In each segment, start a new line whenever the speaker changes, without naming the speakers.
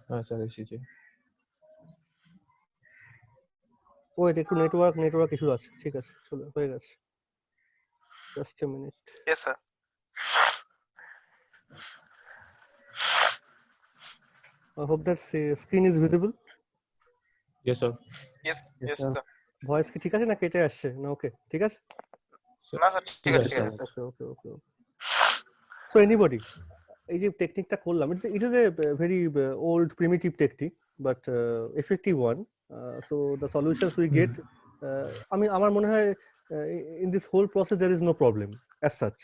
হ্যাঁ স্যার এসেছে।
ওয়েট, একটু নেটওয়ার্ক ইস্যু আছে। ঠিক আছে, চলো হয়ে গেছে। Just a minute.
Yes, sir.
I hope that screen is visible.
Yes sir.
Yes, yes,
sir.
sir.
Voice কি ঠিক আছে না কেটে আসছে না? ওকে, ঠিক আছে।
না স্যার, ঠিক আছে, ঠিক
স্যার।
আছে।
ওকে। So anybody, এই যে টেকনিকটা করলাম, it is a very old primitive technique but effective one. So the solutions we get, আমি আমার মনে হয় in this whole process there is no problem as such.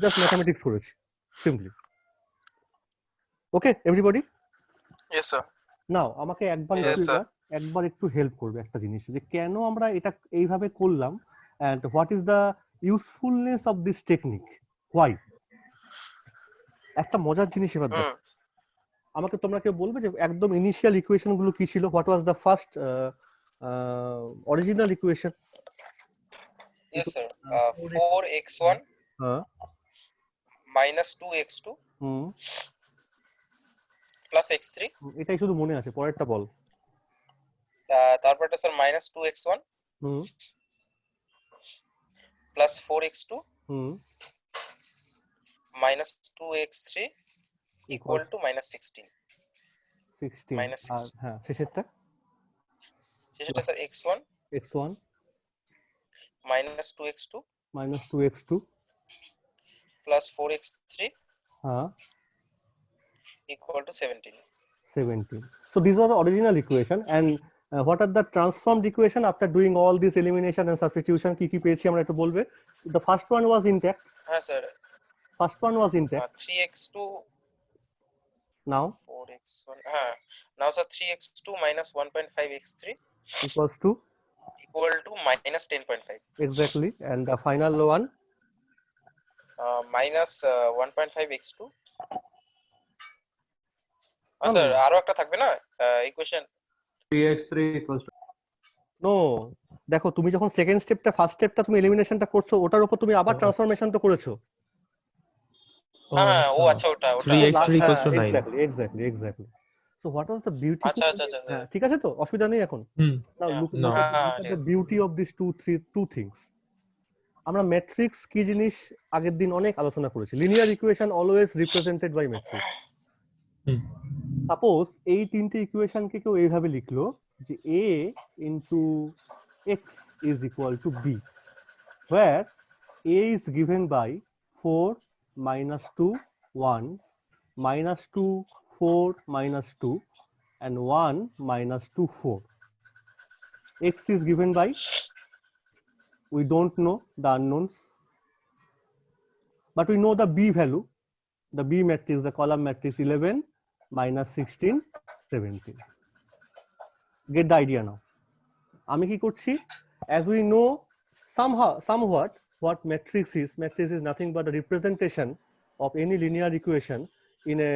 Just mathematics করেছি simply. Okay everybody?
Yes, sir.
নাও আমাকে
Yes, sir.
একবার একটু help করবে একটা জিনিস, যে কেন আমরা এটা এইভাবে করলাম and what is the usefulness of this technique, why? একটা মজার জিনিস এবার দেখো, আমাকে তোমরা কেউ বলবে যে একদম ইনিশিয়াল ইকুয়েশন গুলো কি ছিল? What was the first original equation?
Yes, sir. 4x1
হ্যাঁ,
minus 2x2 plus x3.
এটাই শুধু মনে আছে, পরেরটা বল।
তারপরটা sir minus 2x1 plus 4x2 minus 2x3 equal to minus 16. Minus 16.
হ্যাঁ, শেষেরটা
sir x1 minus 2x2 plus 4x3
হ্যাঁ
equal to 17.
So these are the original equation and what are the transformed equation after doing all this elimination and substitution? কি কি পেয়েছি আমরা একটু বলবে? The first one was intact.
হ্যাঁ sir,
First one was intact.
3x2
Now
4x1. Now sir 3x2 minus 1.5x3
equals to
equal to minus 10.5.
exactly, and the final one
minus 1.5x2. Sir আরো একটা থাকবে না equation?
3x3 equals to
no, দেখো তুমি যখন second স্টেপটা first স্টেপটা তুমি এলিমিনেশনটা করছো, ওটার উপর তুমি আবার ট্রান্সফরমেশন তো করেছো।
হ্যাঁ, ও আচ্ছা, ওটা
3x3 equals to 9.
Exactly. So what was the beauty?
আচ্ছা।
ঠিক আছে তো, অসুবিধা নেই এখন। Now look at the beauty of these two things. আমরা ম্যাট্রিক্স কি জিনিস আগের দিন অনেক আলোচনা করেছি। Linear equation always represented by matrix. Suppose এই তিনটে ইকুয়েশনকে কেউ এইভাবে লিখলো যে a into x is equal to b, where a is given by 4 minus 2 1 minus 2 4 minus 2 and 1 minus 2 4. X is given by, we don't know the unknowns, but we know the b value, the b matrix, the column matrix 11 minus 16 17. Get the idea now. আমি কি করছি, as we know somewhat what matrix is nothing but a representation of any linear equation in a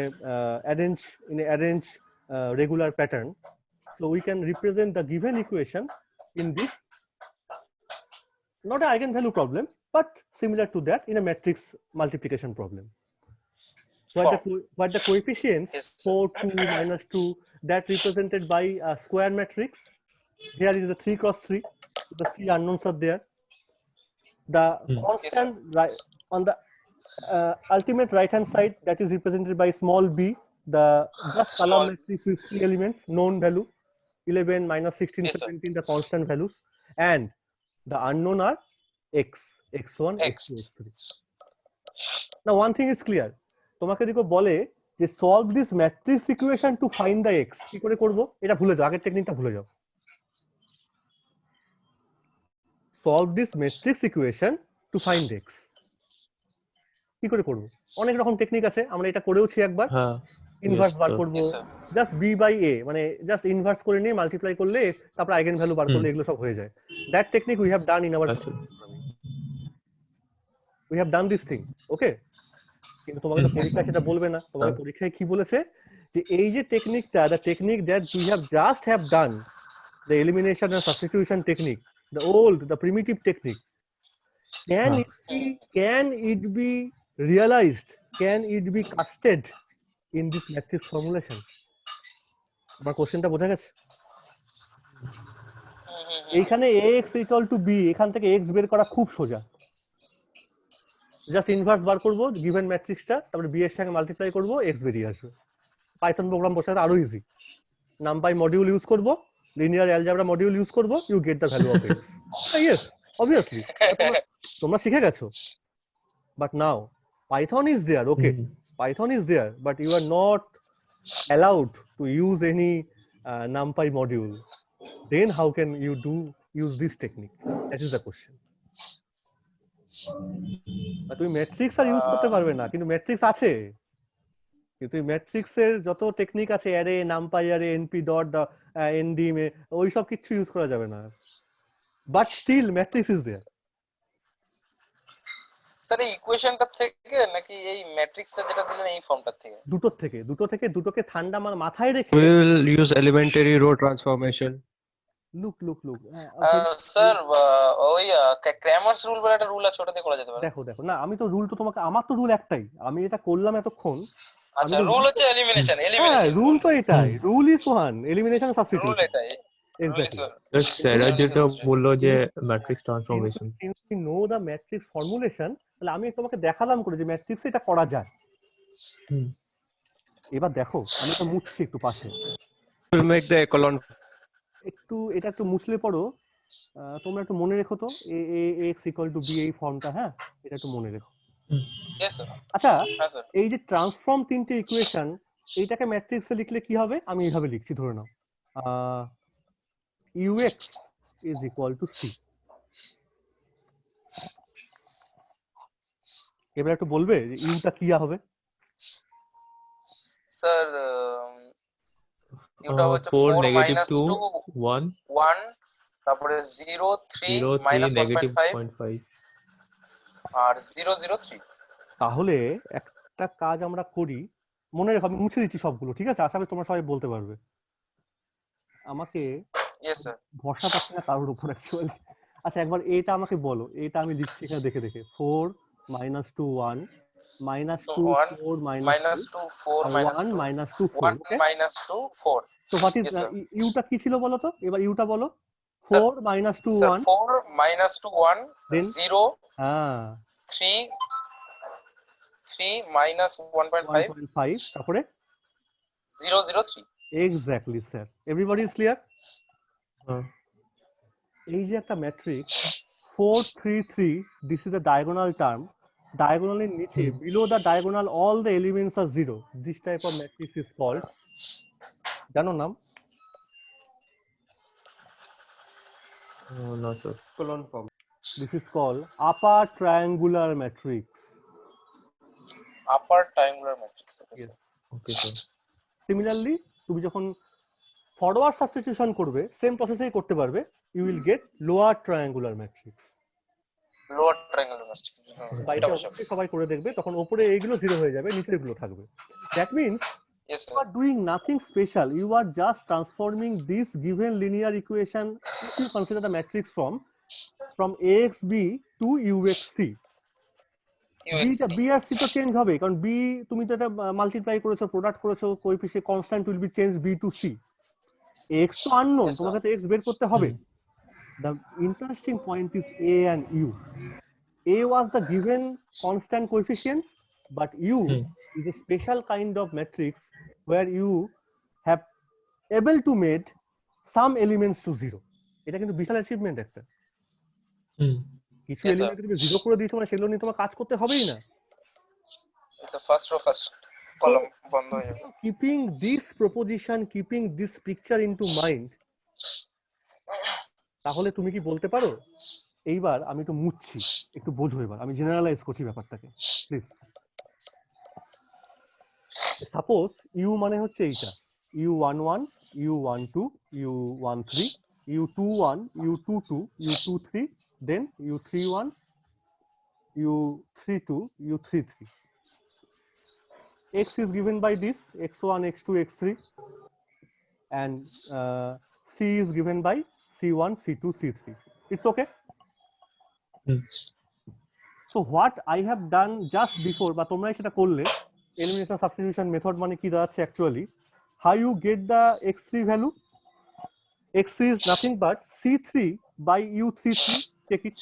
arranged regular pattern. So we can represent the given equation in this, not an eigenvalue problem but similar to that in a matrix multiplication problem, where the coefficients 4 2 minus 2 that represented by a square matrix. Here is the 3 cross 3, the 3 unknowns are there. The constant right on the ultimate right hand side, that is represented by small b, the just column matrix with 3 elements, known value 11 minus 16 17, the constant values, and the unknown are x1 x2 x3. Now one thing is clear, তোমাকে দেখো বলে যে solve this matrix equation to find the x, কি করে করব? এটা ভুলে যাও, আগের টেকনিকটা ভুলে যাও। solve this matrix equation to find x, কি করে করব? অনেক রকম টেকনিক আছে, আমরা এটা করেওছি একবার। ইনভার্স বার করব, জাস্ট b বাই a, মানে জাস্ট ইনভার্স করে নিয়ে মাল্টিপ্লাই করলে তারপর আইগেন ভ্যালু বার করলে এগুলো সব হয়ে যায়। That technique we have done in our, we have done this thing, okay? কিন্তু তোমাকে তো পরীক্ষায় সেটা বলবে না। তোমাকে পরীক্ষায় কি বলেছে যে এই যে টেকনিকটা, the technique that we have just have done, the elimination and substitution technique, the old, the primitive technique, can it be realized, can it be casted in this matrix formulation? আমার কোশ্চেনটা বোঝা গেছে?
হুম, হুম, হুম।
এইখানে ax ইকুয়াল টু b, এখান থেকে x বের করা খুব সোজা। জাস্ট ইনভার্স বার করব গিভেন ম্যাট্রিক্সটা, তারপরে b এর সঙ্গে মাল্টিপ্লাই করব, x বেরিয়ে আসবে। পাইথন প্রোগ্রাম বসাতে আরো ইজি। নামপাই মডিউল ইউজ করব, লিনিয়ার অ্যালজেব্রা মডিউল ইউজ করব, you get the value of x। Yes, obviously তোমরা শিখে গেছো। But now Python is there, okay, Python is there, but you are not allowed to use any numpy module. Then how can you use this technique? That is the question. তুমি matrix আর use করতে পারবে না, কিন্তু matrix আছে। কিন্তু ম্যাট্রিক্সের যত technique আছে, array, NumPy array, NP dot, NDM, ওই সব কিছু ইউজ করা যাবে না। But still matrix is there.
Sir এই ইকুয়েশনটা থেকে নাকি এই ম্যাট্রিক্সটা যেটা দিলেন এই ফর্মটা থেকে?
দুটোকে ঠান্ডা মাথায় রেখে
We will use elementary row transformation.
Look
sir ওই ক্র্যামারস রুল বলে একটা রুল আছে, ওটা দিয়ে করা যেতে পারে।
দেখো না, আমি তো রুল তো তোমাকে, আমার তো রুল একটাই, আমি এটা করলাম এতক্ষণ।
আচ্ছা, রুল হচ্ছে এলিমিনেশন।
রুল তো এটাই, rule is one, elimination
rule
substitution.
এটাই।
এক্স্যাক্টলি।
স্যার যেটা বললো যে matrix transformation,
Since we know the matrix formulation, তাহলে আমি তোমাকে দেখালাম করে যে ম্যাট্রিক্সে এটা করা যায়। এবার দেখো, আমি এটা মুছছি একটু পাশে,
We'll make the echelon.
এটা একটু মুছলে পড়ো। তোমরা একটু মনে রেখো তো, ax ইকুয়াল টু b, এই ফর্মটা, হ্যাঁ, এটা একটু মনে রেখো।
Yes sir.
আচ্ছা,
হ্যাঁ স্যার।
এই যে ট্রান্সফর্ম তিনটে ইকুয়েশন, এইটাকে ম্যাট্রিক্সে লিখলে কি হবে? আমি এইভাবে লিখছি, ধরে নাও ux is equal to c। এবার একটু বলবে যে ইউটা কি হবে?
স্যার ইউটা হচ্ছে
4
4
নেগেটিভ
মাইনাস
2
2
1
1, তারপরে 0 3
0
মাইনাস
3 নেগেটিভ
1.5
0.5
আর 0 0 3।
তাহলে একটা কাজ আমরা করি, মনে রেখো, আমি মুছে দিচ্ছি সবগুলো, ঠিক আছে? আশা করি তোমরা সবাই বলতে পারবে। আমাকে
ইয়েস স্যার।
ভরসা পাচ্ছি না কারোর উপর অ্যাকচুয়ালি। আচ্ছা, একবার এটা আমাকে বলো, এটা আমি লিখছি এখানে দেখে দেখে, 4 minus 2 1 minus 2 4 minus
2 4
1 minus 2 4,
1 minus 2 4।
তো হোয়াট ইজ
Yes, sir.
ইউটা কি ছিল বলো তো? এবার ইউটা বলো। 4 মাইনাস 2
স্যার
1,
4 মাইনাস 2 1
Then?
0
হ্যাঁ
3 মাইনাস 1.5
1.5, তারপরে
0 0 3।
Exactly sir, everybody is clear? এই যে একটা matrix 4 3 3, this is the diagonal term, ডায়াগোনালের নিচে below the diagonal all the elements are zero, this type of matrix is called, জানো নাম?
no sir.
Echelon form.
This is called upper triangular matrix.
Upper triangular matrix.
Okay sir.
Similarly তুমি যখন forward substitution করবে, same প্রসেসেই করতে পারবে, you will get lower triangular matrix.
Lower triangular matrix.
বাইরে অবশ্যই সবাই করে দেখবে, তখন উপরে এইগুলো জিরো হয়ে যাবে, নিচে এগুলো থাকবে। That means
yes
you are doing nothing special, you are just transforming this given linear equation, if you consider the matrix from axb to uxc। b আর c তো চেঞ্জ হবে, কারণ b তুমি তো এটা মাল্টিপ্লাই করেছো, প্রোডাক্ট করেছো, coefficient constant will be change b to c। x তো আননোন,
Yes, sir.
তোমাকে তো x বের করতে হবে। The interesting point is a and u. A was the given constant coefficients, but u is a special kind of matrix where you have able to made some elements to zero. এটা কিন্তু বিশাল achievement একটা। কিছু
Yes, sir.
Element তুমি zero করে দিয়েছো, মানে সেগুলো নিয়ে তোমার কাজ করতে হবেই না।
It's a first row first column বন্ধ হয়ে যাবে।
Keeping this proposition, keeping this picture into mind, তাহলে তুমি কি বলতে পারো? এইবার আমি একটু মুছছি, একটু বোঝো, এবার আমি জেনারেলাইজ করছি ব্যাপারটাকে, প্লিজ। সাপোজ ইউ মানে হচ্ছে এইটা, u11 u12 u13 u21 u22 u23, then u31 u32 u33, x is given by this x1 x2 x3, and c is given by c1 c2 c3. It's okay. So what I have done just before, বা তোমরাই সেটা করলে, elimination substitution method মানে কি দাঁড়াচ্ছে actually, how you get the x3 value? x3 is nothing but c3 by u33. Take it.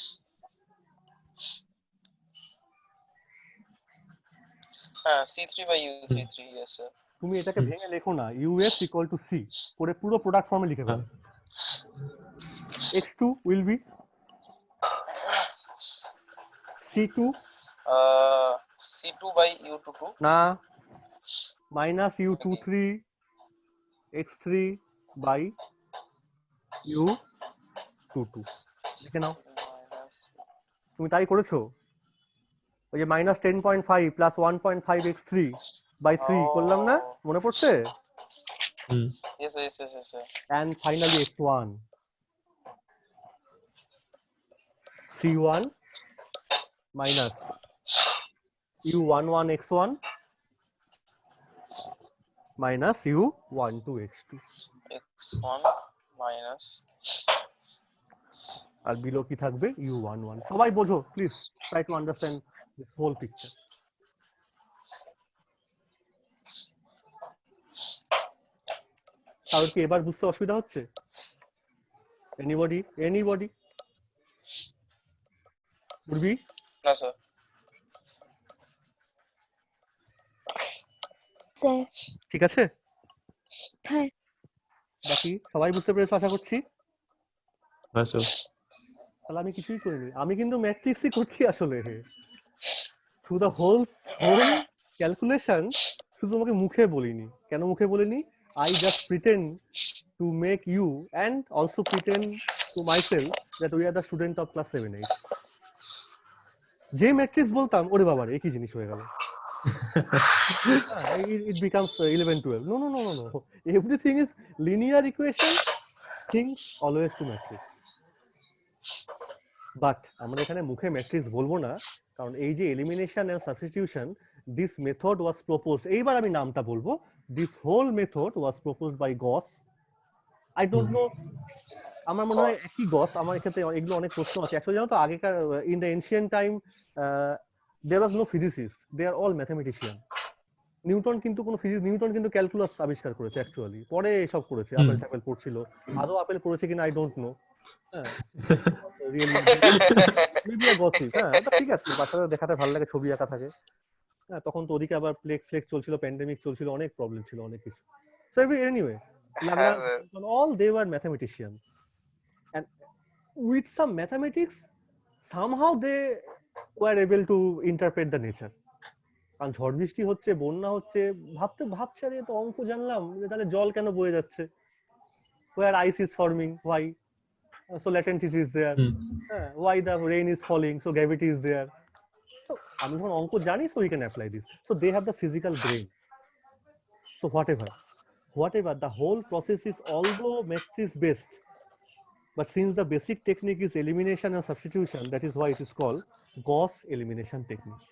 C3 by U33, yes sir.
তুমি এটাকে ভেঙে লেখো না, us equal to c করে পুরো প্রোডাক্ট ফর্মে লিখে ফেলো। x2 will be c2
C2 by U22.
না minus u23 x3 by u22 লিখে নাও। তুমি তাই করেছো? ওই যে minus 10.5 plus 1.5 x3 by 3 করলাম না, মনে পড়ছে?
Yes sir, yes sir, yes sir.
And finally x1 c1 minus u11 x1 minus u12 x2
X1 minus
আর বিলো কি থাকবে u11। সবাই বোঝো please, try to understand this whole picture. কারোর কি এবার বুঝতে অসুবিধা হচ্ছে? Anybody Purbi?
no sir.
Sir
ঠিক আছে,
হ্যাঁ
বাকি সবাই বুঝতে পেরেছো আশা করছি।
হ্যাঁ স্যার।
তাহলে আমি কিছুই করিনি, আমি কিন্তু ম্যাট্রিক্সই করছি আসলে। থ্রু দ্য হোল ক্যালকুলেশন শুধু তোমাকে মুখে বলিনি। কেন মুখে বলিনি? I just pretend to make you and also pretend to myself that we are the student of class 7-8. যে ম্যাট্রিক্স বলতাম ওরে বাবা রে একই জিনিস হয়ে গেল। It becomes 11-12. No. Everything is linear equation. Things always to matrix. But আমরা এখানে মুখে ম্যাট্রিক্স বলবো না, কারণ এই যে elimination and substitution, this method was proposed. এইবার আমি নামটা বলবো। This whole method was proposed by Gauss. I don't know, আমার মনে হয় একই গস। আমার এক্ষেত্রে এগুলো অনেক প্রশ্ন আছে। অ্যাকচুয়ালি জানো তো আগেকার in the ancient time there was no physicist, they are all mathematician. Newton কিন্তু কোনো ফিজিক্স, নিউটন কিন্তু ক্যালকুলাস আবিষ্কার করেছে অ্যাকচুয়ালি, পরে এসব করেছে। আপেল টাপেল পড়ছিল, আদৌ আপেল পড়েছে কিনা আই ডোন্ট নো। হ্যাঁ রিয়েলি মিডিয়া গসিপ। হ্যাঁ ঠিক আছে, বাচ্চাদের দেখাতে ভালো লাগে, ছবি আঁকা থাকে। হ্যাঁ তখন তো ওদিকে আবার প্লেগ চলছিল, প্যান্ডেমিক চলছিল, অনেক প্রবলেম ছিল, অনেক কিছু। So anyway Lagrange, all they were mathematicians, and with some mathematics somehow they were able to interpret the nature. কারণ ঝড় বৃষ্টি হচ্ছে, বন্যা হচ্ছে, ভাবছে আরে তো অঙ্ক জানলাম যে তাহলে জল কেন বয়ে যাচ্ছে, where ice is forming, why, so latency is there, why the rain is falling, so gravity is there. So আমি যখন অঙ্ক জানি, so we can apply this. So they have the physical brain. So whatever the whole process is although matrix based, but since the basic technique is elimination and substitution, that is why it is called Gauss elimination technique.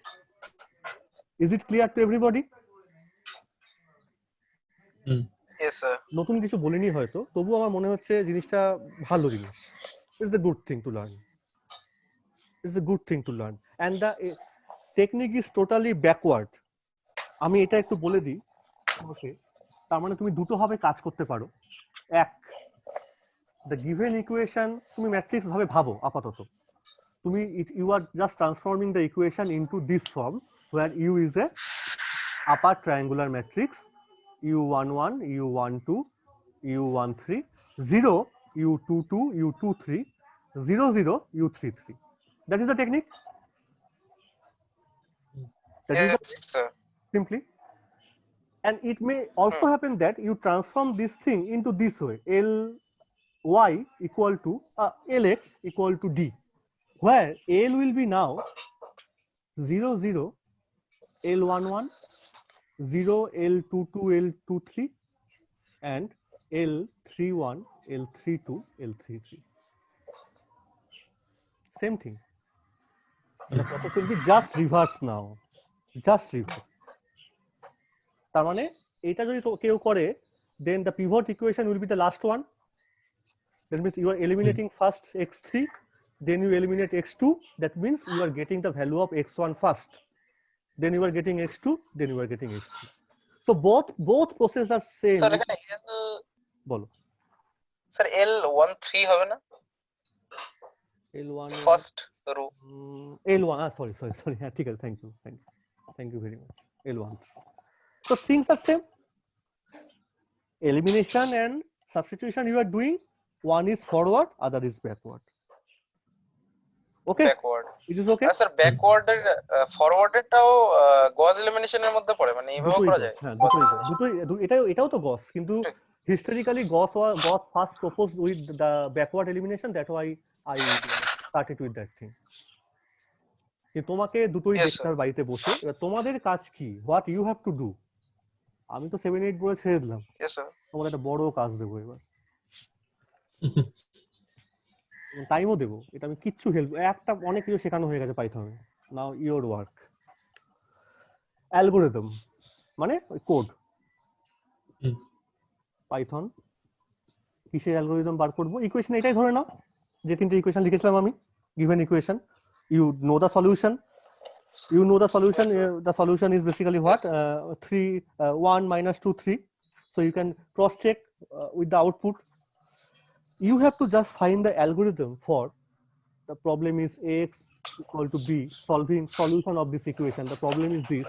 Is it clear to everybody?
Yes sir.
নতুন কিছু বলিনি হয়তো, তবু আমার মনে হচ্ছে জিনিসটা ভালো জিনিস। It's a good thing to learn. It's a good thing to learn. And the technique is totally backward. আমি এটা একটু বলে দিই ওকে। তার মানে তুমি দুটো ভাবে কাজ করতে পারো। এক, the given equation তুমি ম্যাট্রিক্স ভাবে ভাবো আপাতত। তুমি you are just transforming the equation into this form where U is a upper triangular matrix, U11, U12, U13, 0, U22, U23, 0, 0, U33. That is the technique. That is
Yes sir.
simply. And it may also happen that you transform this thing into this way, Ly equal to Lx equal to D, where L will be now 0, 0, L11, 0, L22, L23, and L31, L32, L33. Same thing. The process will be just reverse now. Just reverse. তার মানে এটা যদি কেউ করে, then the pivot equation will be the last one. That means you are eliminating first x3, then you eliminate x2. That means you are getting the value of x1 first. Then you are getting x2, then you are getting x3. So both process are same.
Sir এখানে L
বলো
sir L13 হবে না
L1
first row
L1 sorry হ্যাঁ ঠিক আছে thank you very much L1 so things are same elimination and substitution you are doing one is forward other is backward okay
backward
it is okay
আর sir ব্যাকওয়ার্ডের ফরওয়ার্ডেরটাও গজ এলিমিনেশনের মধ্যে পড়ে মানে এইভাবে
দুটোই
করা
গস
যায়
হ্যাঁ দুটোই এটাও তো গস কিন্তু historically gauss first proposed with the backward elimination that why I started with that thing যে তোমাকে দুটোই
Yes,
দেখতে হবে বাড়িতে বসে এবার তোমাদের কাজ কি what you have to do আমি তো 7-8 বলে ছেড়ে দিলাম
ইয়েস স্যার
তোমাদের একটা বড় কাজ দেবো এবার টাইমও দেবো এটা আমি কিচ্ছু হেল্প একটা অনেক কিছু শেখানো হয়ে গেছে পাইথনে নাও ইওর ওয়ার্ক অ্যালগোরিদম মানে কোড পাইথন কিসের অ্যালগোরিদম বার করবো ইকুয়েশন এটাই ধরে নাও যে তিনটে ইকুয়েশন লিখেছিলাম আমি given equation you know the solution the solution is basically what 1 minus 2 3 so you can cross check with the output you have to just find the algorithm for the problem is x equal to b solving solution of this equation the problem is this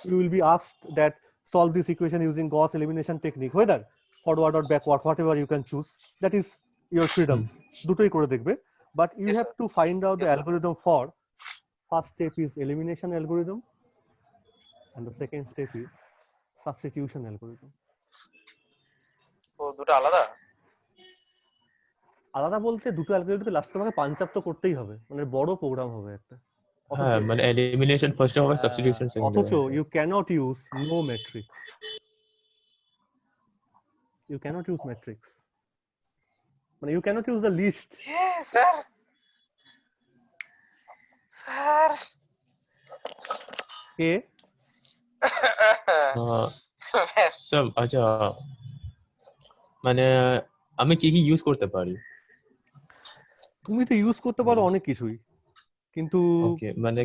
you will be asked that solve this equation using Gauss elimination technique whether forward or backward whatever you can choose that is your freedom দুটোই করে দেখবে but you
Yes,
have
sir.
to find out the
Yes, sir.
algorithm for first step is elimination algorithm and the second step is substitution algorithm
ও দুটো আলাদা
আলাদা বলতে দুটো অ্যালগরিদমকে লাস্টে তোমাকে পাঞ্চ আপ তো করতেই হবে মানে বড় প্রোগ্রাম হবে একটা
হ্যাঁ মানে এলিমিনেশন ফার্স্ট হবে সাবস্টিটিউশন সেকেন্ড
অথচ
হবে
you cannot use no matrix মানে you cannot use the list
sir sir
কে
সব আচ্ছা মানে আমি কি কি ইউজ করতে পারি
তুমি তো ইউজ করতে পারো অনেক কিছুই কিন্তু
ওকে মানে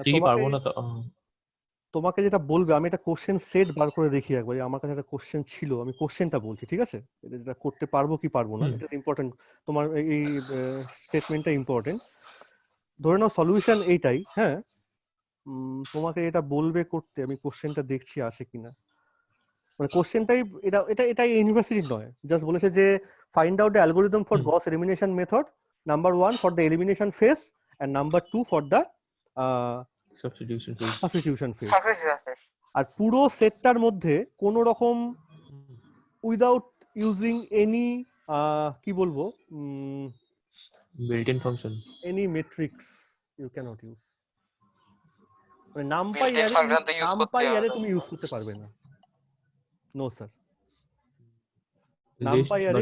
কি কি পারবো না তো
তোমাকে যেটা বলবে আমি একটা কোশ্চেন সেট বার করে দেখি একবার আমার কাছে একটা কোশ্চেন ছিল আমি কোশ্চেনটা বলছি ঠিক আছে এটা যেটা করতে পারবো কি পারবো না এটা ইম্পর্টেন্ট তোমার এই স্টেটমেন্টটা ইম্পর্টেন্ট ধরে নাও সলিউশন এইটাই হ্যাঁ তোমাকে এটা বলবে করতে আমি কোশ্চেনটা দেখছি আসে কিনা মানে কোশ্চেনটাই এটা ইউনিভার্সিটি নয় জাস্ট বলেছে যে find out the algorithm for Gauss elimination method number 1 for the elimination phase and number 2 for the substitution phase আর পুরো সেটটার মধ্যে কোনো রকম উইদাউট ইউজিং এনি কি বলবো
built in function
any matrix you can't use মানে নামপাই অ্যারে তুমি ইউজ করতে পারবে না no sir NumPy array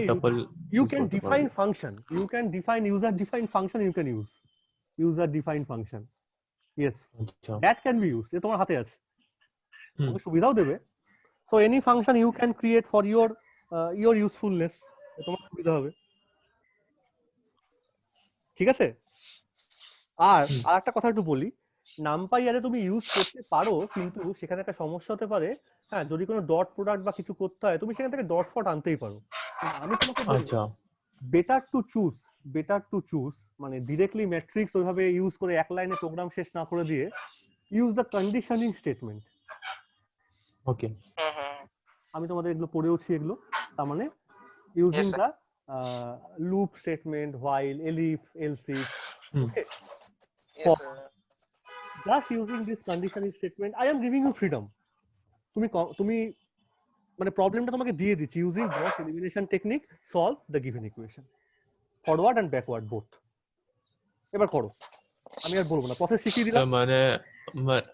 you can define function you can define user defined function you can use user defined function yes that can be used এটা তোমার হাতে আছে তোমাকে সুবিধাও দেবে so any function you can create for your usefulness তোমার সুবিধা হবে ঠিক আছে আর আরেকটা কথা একটু বলি নামপাই অ্যারে তুমি ইউজ করতে পারো কিন্তু সেখানে একটা সমস্যা হতে পারে হ্যাঁ যদি কোনো ডট প্রোডাক্ট বা কিছু করতে হয় তুমি সেখান থেকে ডট ফট আনতেই পারো আমি তোমাকে বলবো বেটার টু চুজ মানে ডিরেক্টলি ম্যাট্রিক্স ওইভাবে ইউজ করে এক লাইনে প্রোগ্রাম শেষ না করে দিয়ে ইউজ দ্য কন্ডিশনিং স্টেটমেন্ট
ওকে
আমি তোমাদের এগুলো পড়েওছি এগুলো তার মানে using the loop statement while elif else if okay just using this conditioning statement I am giving you freedom তুমি মানে প্রবলেমটা তোমাকে দিয়ে দিচ্ছি using Gauss elimination technique solve the given equation forward and backward both এবার করো আমি আর বলবো না প্রসেস শিখিয়ে দিলাম
মানে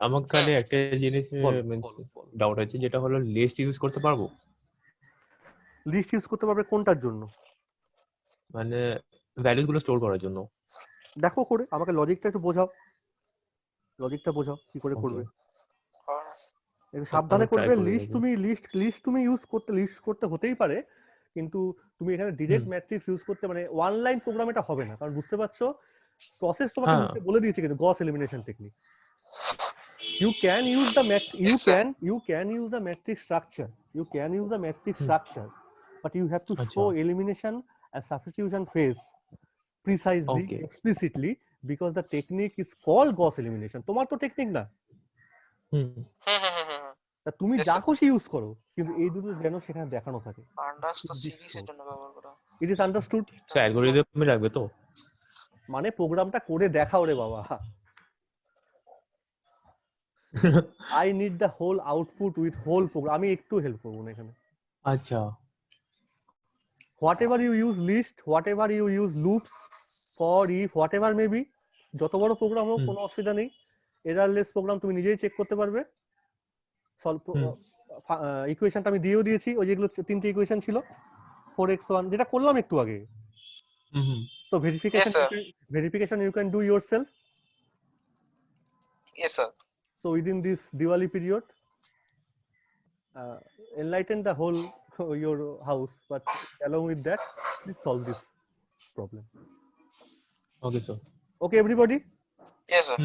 আমার খালি একটা জিনিস ডাউট আছে যেটা হলো লিস্ট ইউজ করতে পারবো
লিস্ট ইউজ করতে পারবে কোনটার জন্য
মানে ভ্যালুস গুলো স্টোর করার জন্য
দেখো করে আমাকে লজিকটা একটু বোঝাও কি করে করবে একটু সাবধানে করবে লিস্ট তুমি ইউজ করতে হতেই পারে কিন্তু তুমি এখানে ডিরেক্ট ম্যাট্রিক্স ইউজ করতে মানে ওয়ান লাইন প্রোগ্রাম এটা হবে না কারণ বুঝতে পারছো প্রসেস তোমাকে বলে দিয়েছে কিন্তু Gauss elimination technique You can use the
Yes, sir.
you can use the matrix structure. You can use the matrix structure, but you have to show
Acha.
elimination and substitution phase precisely,
Okay.
explicitly, because the technique is called Gauss elimination. তোমার তো technique না, তা তুমি
Yes,
যা
sir.
খুশি use করো, কিন্তু এই দুটো যেন সেখানে দেখানো থাকে।
আন্ডাস তো সিরিজের জন্য ব্যবহার করা হয়।
It is understood?
So algorithm রাখবে তো?
মানে প্রোগ্রামটা করে দেখাও রে বাবা। I need the whole output with whole program. আমি একটু হেল্প করবো না এখানে।
আচ্ছা।
Whatever you use list, whatever you use loops, for if, whatever may be, যত বড় প্রোগ্রাম হোক কোনো অসুবিধা নেই। এরারলেস প্রোগ্রাম তুমি নিজেই চেক করতে পারবে। সলভ ইকুয়েশনটা আমি দিয়েও দিয়েছি, ওই যেগুলো তিনটে ইকুয়েশন ছিল 4x1 যেটা করলাম একটু আগে। তো verification you can do yourself.
Yes, sir.
So within this Diwali period, enlighten the whole your house, but along with that, please solve this problem.
Okay, sir.
Okay, everybody.
Yes, sir.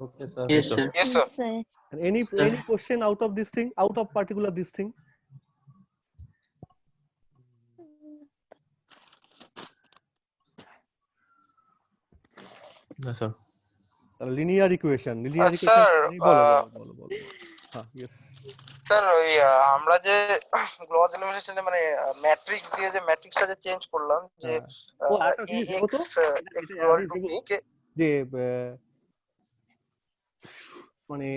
Okay, sir.
Yes, sir.
Yes, sir.
Sir.
And any question out of this thing, out of particular this thing?
No, sir.
Linear equation. Linear equation.
Sir,
বলো। Yes.
Sir ওই আমরা যে gloss এলিমিনেশনে মানে matrix দিয়ে যে ম্যাট্রিক্সটা যে change করলাম যে
ও আরেকটা জিনিস দেখো তো, যে মানে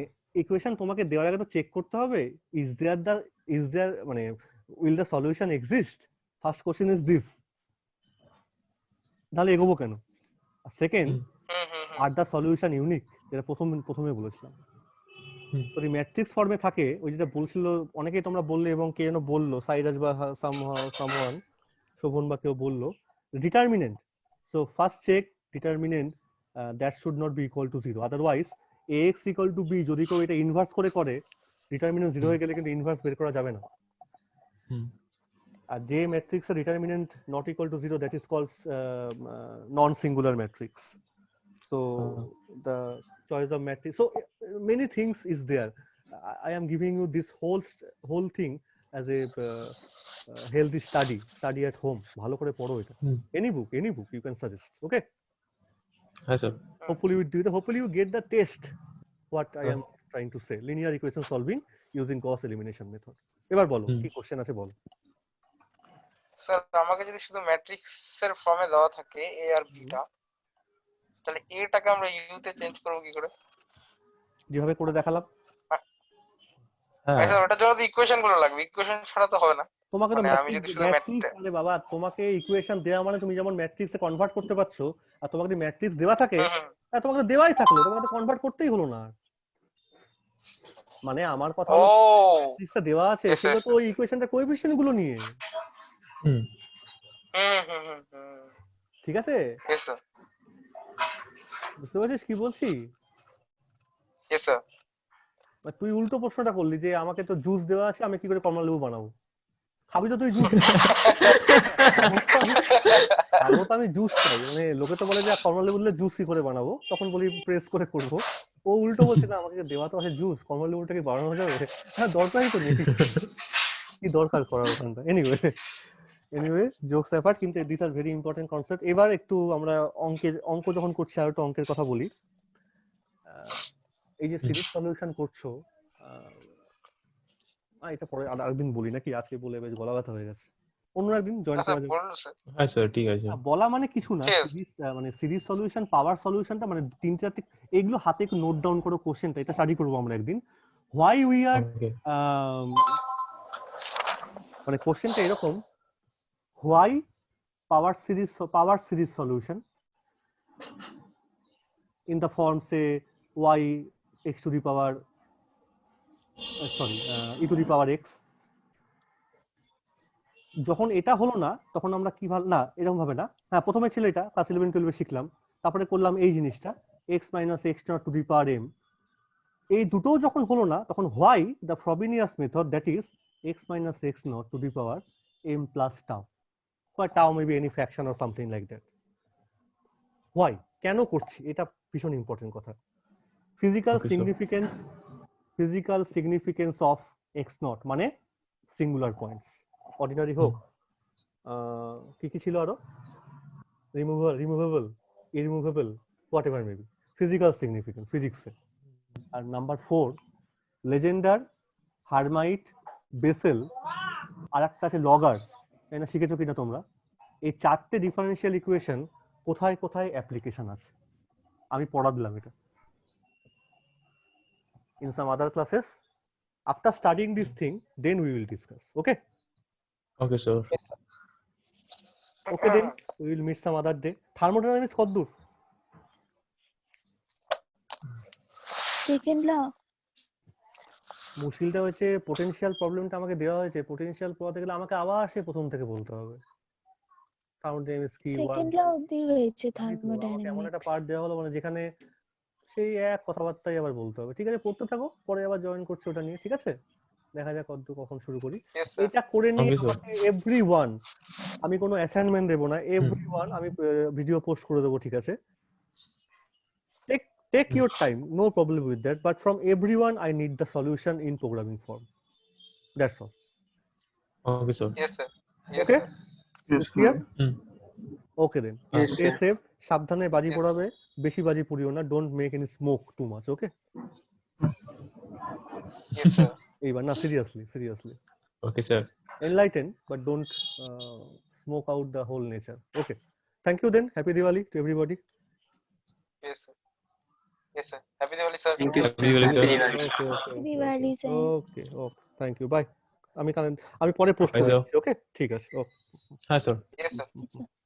ইকুয়েশন তোমাকে দেওয়ার আগে তো চেক করতে হবে, ইজ দেয়ার মানে will the solution exist, first question is this, তাহলে এগোবো কেন? Second, are the solution unique, যেটা প্রথমে বলেছিলাম। যদি ম্যাট্রিক্স ফর্মে থাকে, ওই যেটা বলছিল অনেকেই তোমরা বললে এবং কে যেন বললো, সাইরাজ বা সামওয়ান, শোভন বা কেউ বললো determinant. So first check determinant that should not be equal to 0, otherwise ax equal to b যদি কেউ এটা ইনভার্স করে ডিটারমিনেন্ট 0 হয়ে গেলে কিন্তু ইনভার্স বের করা যাবে না। আর যে ম্যাট্রিক্সের determinant not equal to 0, that is called non singular matrix. So the choice of matrix, so many things is there. I am giving you this whole thing as a healthy study at home. ভালো করে পড়ো এটা, any book you can suggest. Okay,
Yes, sir.
hopefully you do it, hopefully you get the test what I am trying to say, linear equation solving using Gauss elimination method. এবার বলো কি question আছে বলো।
Sir আমাকে যদি শুধু ম্যাট্রিক্সের ফর্মে দেওয়া থাকে a আর b টা, তাহলে a টাকে আমরা u তে চেঞ্জ করব কি করে?
যেভাবে করে দেখালাম।
আচ্ছা, ওটার জন্য তো ইকুয়েশন গুলো লাগবে, ইকুয়েশন ছাড়া তো হবে না।
তোমাকে তো
আমি যদি শুধু
ম্যাট্রিক্স, আরে বাবা তোমাকে ইকুয়েশন দেওয়া মানে তুমি যেমন ম্যাট্রিক্সে কনভার্ট করতে পারছো, আর তোমাকে যদি ম্যাট্রিক্স দেওয়া থাকে তোমাকে তো দেওয়াই থাকলো, তোমাকে তো কনভার্ট করতেই হলো না। মানে আমার কথা হলো ম্যাট্রিক্সটা দেওয়া আছে, সেটা তো ওই ইকুয়েশনটা কোএফিসিয়েন্ট গুলো নিয়ে। ঠিক আছে, বুঝতে পারছিস কি বলছি? তুই উল্টো প্রশ্নটা করলি যে আমাকে তো জুস দেওয়া আছে, আমি কি করে কমলা লেবু বানাবো? খাবি তো তুই জুস। আমি জুস খাই, মানে লোকে তো বলে যে কমলা লেবু দিলে জুস কি করে বানাবো, তখন বলি প্রেস করে করবো। ও উল্টো বলছে না, আমাকে দেওয়া তো আছে জুস, কমলা লেবুটা কি বানানো যাবে? হ্যাঁ দরকারই তো নেই, কি দরকার করার ওখানটা। এনিওয়ে জোকস অ্যাপার্ট, কিন্তু this are very important concept. এবার একটু আমরা অঙ্ক যখন করছি আর একটু অঙ্কের কথা বলি। এই যে সিরিজ সলিউশন করছো, এটা পরে আরেকদিন বলি নাকি, আজকে বলে বেশ গলা ব্যথা হয়ে গেছে, অন্য একদিন জয়েন করা যাবে।
হ্যাঁ স্যার ঠিক আছে।
বলা মানে কিছু না, মানে সিরিজ সলিউশন, পাওয়ার সলিউশনটা মানে তিনটে এগুলো হাতে একটু নোট ডাউন করো, কোশ্চেনটা এটা স্টাডি করবো আমরা একদিন। হোয়াই উই আর, মানে কোশ্চেনটা এরকম, why power series solution in the form say y x to the power e to the power x, যখন এটা হলো না তখন আমরা কি ভাবে না, এরকম ভাবে না, হ্যাঁ প্রথমে ছিল এটা ক্লাস 11 12 এ শিখলাম, তারপরে করলাম এই জিনিসটা x minus x naught to the power m, এই দুটো যখন হলো না তখন why the Frobenius method, that is x minus x naught to the power m plus tau, or tau may be any fraction or something like that. why, কেন করছি এটা ভীষণ ইম্পর্টেন্ট কথা। Physical significance physical significance of x naught মানে singular points ordinary হোক কি ছিল আরো removable irremovable whatever may be physical significance physics এ আর নাম্বার 4 লেজেন্ডার হারমাইট বেসেল আর একটা আছে লগার তাই না শিখেছো কিনা তোমরা এই চারটে ডিফারেনশিয়াল ইকুয়েশন কোথায় কোথায় অ্যাপ্লিকেশন আছে আমি পড়া দিলাম এটা in some other classes after studying this thing then we will discuss okay
Okay, sir.
okay then we will meet some other day thermodynamics কত দূর
সেকেন্ড ল
মুশকিলটা হচ্ছে পোটেনশিয়াল প্রবলেমটা আমাকে দেওয়া হয়েছে পোটেনশিয়াল পড়াতে গেলে আমাকে আবার সে প্রথম থেকে বলতে হবে থার্মোডাইনামিক্স কি
সেকেন্ড ল অবধি হয়েছে
এমন একটা
থার্মোডাইনামিক্স
পার্ট দেওয়া হলো মানে যেখানে সেই এক কথাবার্তাই আবার বলতে হবে ঠিক আছে পড়তে থাকো পরে আবার জয়েন করছি ওটা নিয়ে ঠিক আছে দেখা যাক কখন শুরু করি
Yes, sir.
এটা করে নিয়ে
Okay, sir.
এভরিওয়ান আমি কোনো অ্যাসাইনমেন্ট দেব না এভরিওয়ান আমি ভিডিও পোস্ট করে দেবো ঠিক আছে take your time no problem with that but from everyone I need the solution in programming form that's all
Okay, sir.
Yes, sir. Yes,
okay
sir.
clear
Hmm.
okay then
Yes,
stay
sir.
safe সাবধানে বাজি
Yes.
পড়াবে বেশি বাজি পড়িও না don't make any smoke too much okay
Yes, sir.
এইবার না seriously
Okay, sir.
enlighten but don't smoke out the whole nature okay thank you then happy Diwali to everybody
Yes, sir. Yes, sir. Happy Diwali, sir.
Thank you.
Happy Diwali, sir.
okay
Diwali sir
okay thank you bye আমি পরে post
Bye,
করে
sir.
দিচ্ছি ওকে ঠিক আছে okay
Hi, sir.
Yes, sir.
আচ্ছা